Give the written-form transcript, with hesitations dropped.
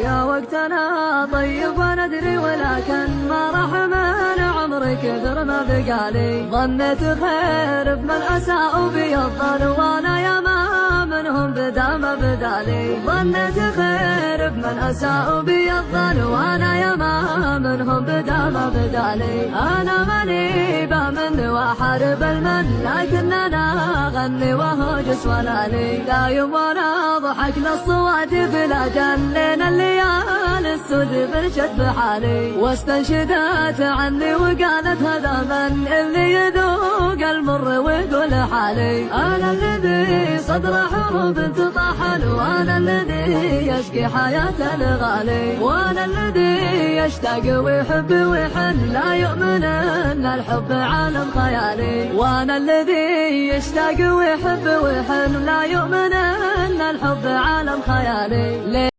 يا وقتنا طيب وندري ولكن ما راح من عمري كثر ما بقالي. ظنيت خير بمن أساء بي الظن وانا يا ما منهم بدا ما بدالي. ظنيت خير بمن أساء بي الظن وانا يا ما منهم بدا ما بدالي. انا ماني بامن واحارب المن لكن انا اغني وهجس ولا لي. دايم وانا ضحك للصوات بلا جنين الليالي السود برشت بحالي. واستنشدت عني وقالت هذا من اللي يذوق المر ويقول حالي. انا الذي صدر حروب تطحن وانا الذي يشكي حياة الغالي. وانا الذي يشتاق ويحب ويحن لا يؤمن ان الحب عالم خيالي. وانا الذي يشتاق ويحب ويحن لا يؤمن ان الحب عالم خيالي.